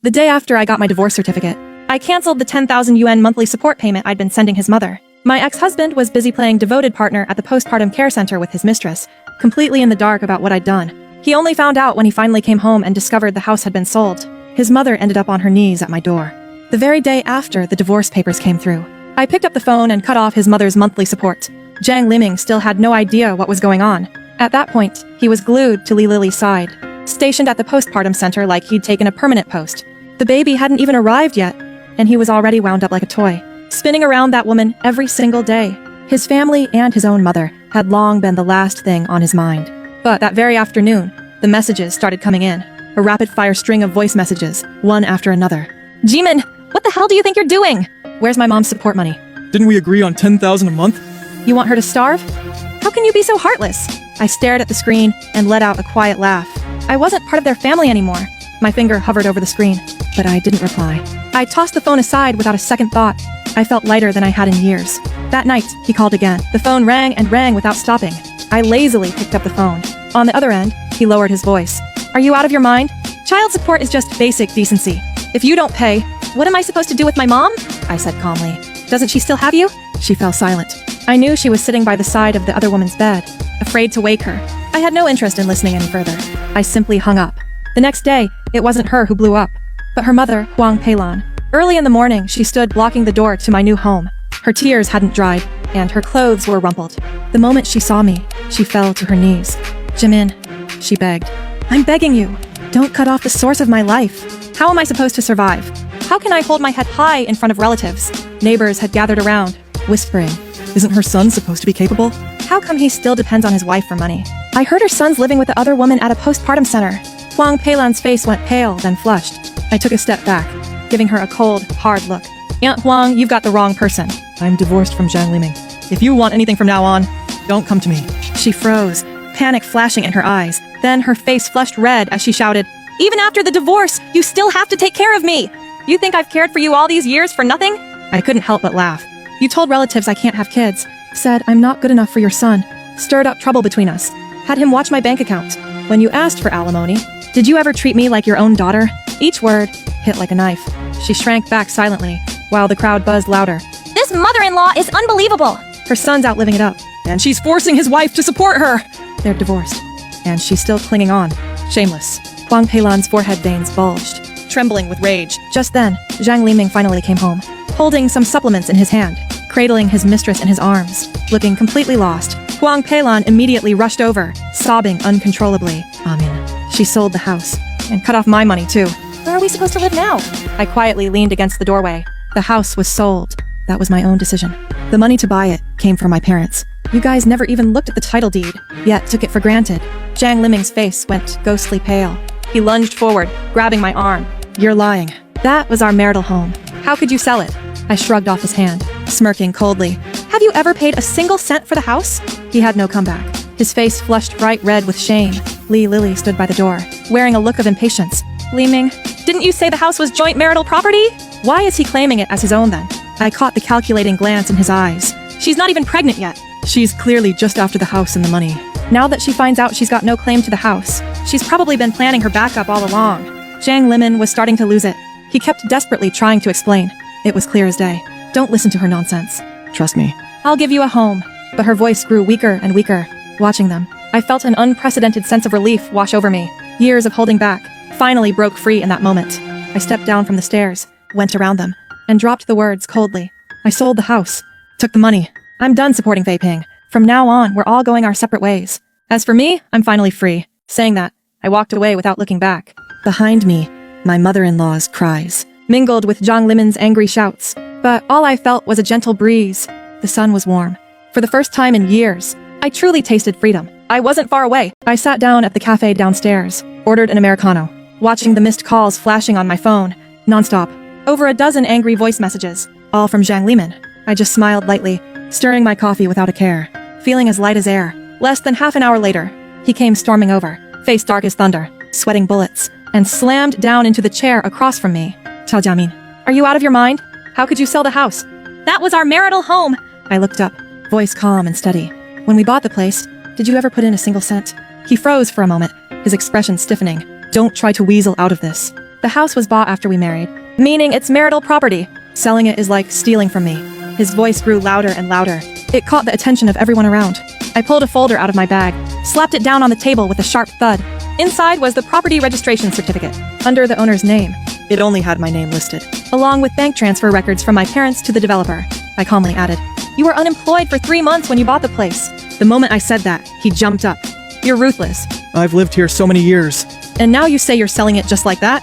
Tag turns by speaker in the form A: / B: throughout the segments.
A: The day after I got my divorce certificate, I canceled the 10,000 yuan monthly support payment I'd been sending his mother. My ex-husband was busy playing devoted partner at the postpartum care center with his mistress, completely in the dark about what I'd done. He only found out when he finally came home and discovered the house had been sold. His mother ended up on her knees at my door. The very day after the divorce papers came through, I picked up the phone and cut off his mother's monthly support. Zhang Liming still had no idea what was going on. At that point, he was glued to Li Lily's side, stationed at the postpartum center like he'd taken a permanent post. The baby hadn't even arrived yet, and he was already wound up like a toy, spinning around that woman every single day. His family and his own mother had long been the last thing on his mind. But that very afternoon, the messages started coming in, a rapid-fire string of voice messages, one after another. Jimin, what the hell do you think you're doing? Where's my mom's support money?
B: Didn't we agree on 10,000 a month?
A: You want her to starve? How can you be so heartless? I stared at the screen and let out a quiet laugh. I wasn't part of their family anymore. My finger hovered over the screen, but I didn't reply. I tossed the phone aside without a second thought. I felt lighter than I had in years. That night, he called again. The phone rang and rang without stopping. I lazily picked up the phone. On the other end, he lowered his voice. Are you out of your mind? Child support is just basic decency. If you don't pay, what am I supposed to do with my mom? I said calmly. Doesn't she still have you? She fell silent. I knew she was sitting by the side of the other woman's bed, afraid to wake her. I had no interest in listening any further. I simply hung up. The next day, it wasn't her who blew up, but her mother, Huang Peilan. Early in the morning, she stood blocking the door to my new home. Her tears hadn't dried, and her clothes were rumpled. The moment she saw me, she fell to her knees. Jimin, she begged. I'm begging you. Don't cut off the source of my life. How am I supposed to survive? How can I hold my head high in front of relatives? Neighbors had gathered around, whispering.
B: Isn't her son supposed to be capable?
A: How come he still depends on his wife for money? I heard her son's living with the other woman at a postpartum center. Huang Peilan's face went pale, then flushed. I took a step back, giving her a cold, hard look. Aunt Huang, you've got the wrong person.
B: I'm divorced from Zhang Liming. If you want anything from now on, don't come to me.
A: She froze, panic flashing in her eyes. Then her face flushed red as she shouted, Even after the divorce, you still have to take care of me! You think I've cared for you all these years for nothing? I couldn't help but laugh. You told relatives I can't have kids, said I'm not good enough for your son, stirred up trouble between us, had him watch my bank account. When you asked for alimony, did you ever treat me like your own daughter? Each word hit like a knife. She shrank back silently, while the crowd buzzed louder. This mother-in-law is unbelievable! Her son's outliving it up, and she's forcing his wife to support her! They're divorced, and she's still clinging on. Shameless. Huang Peilan's forehead veins bulged, trembling with rage. Just then, Zhang Liming finally came home, holding some supplements in his hand, cradling his mistress in his arms, looking completely lost. Huang Peilan immediately rushed over, sobbing uncontrollably. Amin. She sold the house, and cut off my money too. Where are we supposed to live now? I quietly leaned against the doorway. The house was sold. That was my own decision. The money to buy it came from my parents. You guys never even looked at the title deed, yet took it for granted. Zhang Liming's face went ghostly pale. He lunged forward, grabbing my arm. You're lying. That was our marital home. How could you sell it? I shrugged off his hand, smirking coldly. Have you ever paid a single cent for the house? He had no comeback. His face flushed bright red with shame. Li Lily stood by the door, wearing a look of impatience. Liming, didn't you say the house was joint marital property? Why is he claiming it as his own then? I caught the calculating glance in his eyes. She's not even pregnant yet.
B: She's clearly just after the house and the money.
A: Now that she finds out she's got no claim to the house, she's probably been planning her backup all along. Zhang Liming was starting to lose it. He kept desperately trying to explain. It was clear as day. Don't listen to her nonsense.
B: Trust me.
A: I'll give you a home. But her voice grew weaker and weaker. Watching them, I felt an unprecedented sense of relief wash over me. Years of holding back finally broke free in that moment. I stepped down from the stairs, went around them, and dropped the words coldly. I sold the house, took the money. I'm done supporting Fei Ping. From now on, we're all going our separate ways. As for me, I'm finally free. Saying that, I walked away without looking back. Behind me, my mother-in-law's cries mingled with Zhang Limin's angry shouts. But all I felt was a gentle breeze. The sun was warm. For the first time in years, I truly tasted freedom. I wasn't far away. I sat down at the cafe downstairs, ordered an Americano, watching the missed calls flashing on my phone, nonstop. Over a dozen angry voice messages, all from Zhang Liming. I just smiled lightly, stirring my coffee without a care, feeling as light as air. Less than half an hour later, he came storming over, face dark as thunder, sweating bullets, and slammed down into the chair across from me. Chao Jiamin, are you out of your mind? How could you sell the house? That was our marital home! I looked up, voice calm and steady. When we bought the place, did you ever put in a single cent? He froze for a moment, his expression stiffening. Don't try to weasel out of this. The house was bought after we married, meaning it's marital property.
B: Selling it is like stealing from me.
A: His voice grew louder and louder. It caught the attention of everyone around. I pulled a folder out of my bag, slapped it down on the table with a sharp thud. Inside was the property registration certificate, under the owner's name,
B: It only had my name listed.
A: along with bank transfer records from my parents to the developer. I calmly added, "You were unemployed for 3 months when you bought the place." The moment I said that, he jumped up. "You're ruthless.
B: I've lived here so many years.
A: And now you say you're selling it just like that?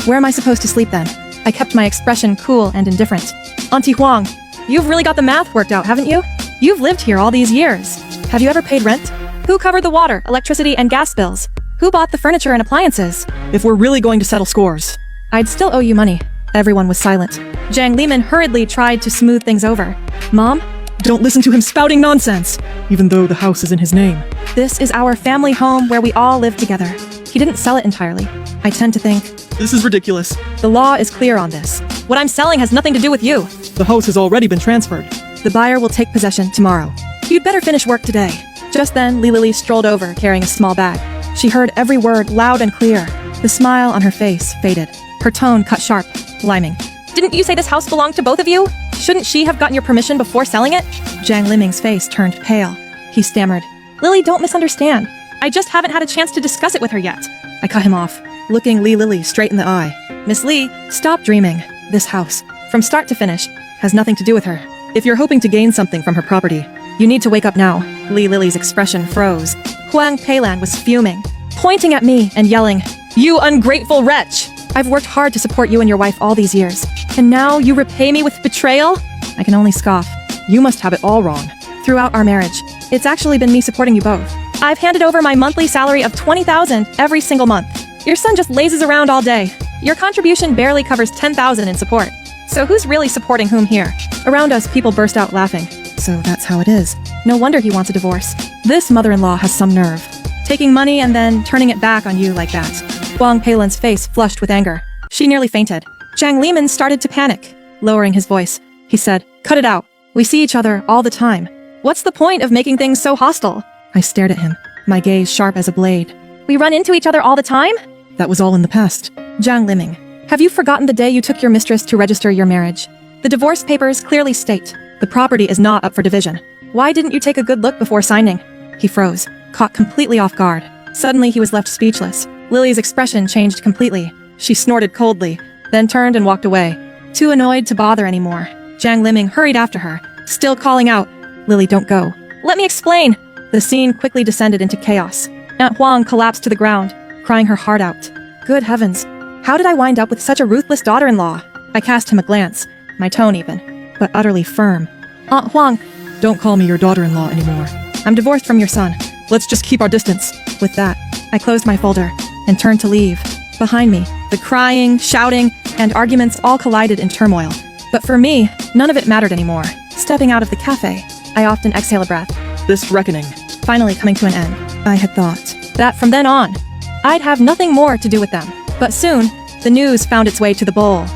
A: Where am I supposed to sleep then?" I kept my expression cool and indifferent. "Auntie Huang, you've really got the math worked out, haven't you? You've lived here all these years. Have you ever paid rent? Who covered the water, electricity, and gas bills? Who bought the furniture and appliances?
B: If we're really going to settle scores,
A: I'd still owe you money." Everyone was silent. Zhang Liman hurriedly tried to smooth things over. "Mom,
B: don't listen to him spouting nonsense, even though the house is in his name.
A: this is our family home where we all live together." He didn't sell it entirely. I tend to think,
B: This is ridiculous.
A: the law is clear on this. What I'm selling has nothing to do with you.
B: The house has already been transferred.
A: The buyer will take possession tomorrow. You'd better finish work today. Just then, Li Lily strolled over carrying a small bag. She heard every word loud and clear. The smile on her face faded. Her tone cut sharp, liming. "Didn't you say this house belonged to both of you? Shouldn't she have gotten your permission before selling it?" Zhang Liming's face turned pale. He stammered, "Lily, don't misunderstand. I just haven't had a chance to discuss it with her yet." I cut him off, looking Li Lily straight in the eye. "Miss Li, stop dreaming. This house, from start to finish, has nothing to do with her.
B: If you're hoping to gain something from her property,
A: You need to wake up now." Li Lily's expression froze. Huang Peilan was fuming, pointing at me and yelling, "You ungrateful wretch! I've worked hard to support you and your wife all these years, and now you repay me with betrayal?" I can only scoff.
B: you must have it all wrong.
A: Throughout our marriage, it's actually been me supporting you both. I've handed over my monthly salary of 20,000 every single month. Your son just lazes around all day. Your contribution barely covers 10,000 in support. So who's really supporting whom here? Around us, people burst out laughing. So that's how it is. No wonder he wants a divorce. This mother-in-law has some nerve. Taking money and then turning it back on you like that. Huang Peilan's face flushed with anger. She nearly fainted. Zhang Liman started to panic. Lowering his voice, he said, "Cut it out. We see each other all the time. What's the point of making things so hostile?" I stared at him, my gaze sharp as a blade. "We run into each other all the time?"
B: That was all in the past.
A: Zhang Liming, have you forgotten the day you took your mistress to register your marriage? The divorce papers clearly state the property is not up for division. Why didn't you take a good look before signing? He froze, caught completely off guard. Suddenly he was left speechless. Lily's expression changed completely. She snorted coldly, then turned and walked away. Too annoyed to bother anymore, Zhang Liming hurried after her, still calling out, "Lily, don't go. Let me explain." The scene quickly descended into chaos. Aunt Huang collapsed to the ground, crying her heart out. Good heavens, how did I wind up with such a ruthless daughter-in-law? I cast him a glance, my tone even, but utterly firm. "Aunt Huang,
B: Don't call me your daughter-in-law anymore.
A: I'm divorced from your son."
B: Let's just keep our distance.
A: With that, I closed my folder and turned to leave. Behind me, the crying, shouting, and arguments all collided in turmoil. But for me, none of it mattered anymore. Stepping out of the cafe, I often exhale a breath,
B: This reckoning.
A: finally coming to an end. I had thought that from then on, I'd have nothing more to do with them. But soon, the news found its way to the bowl.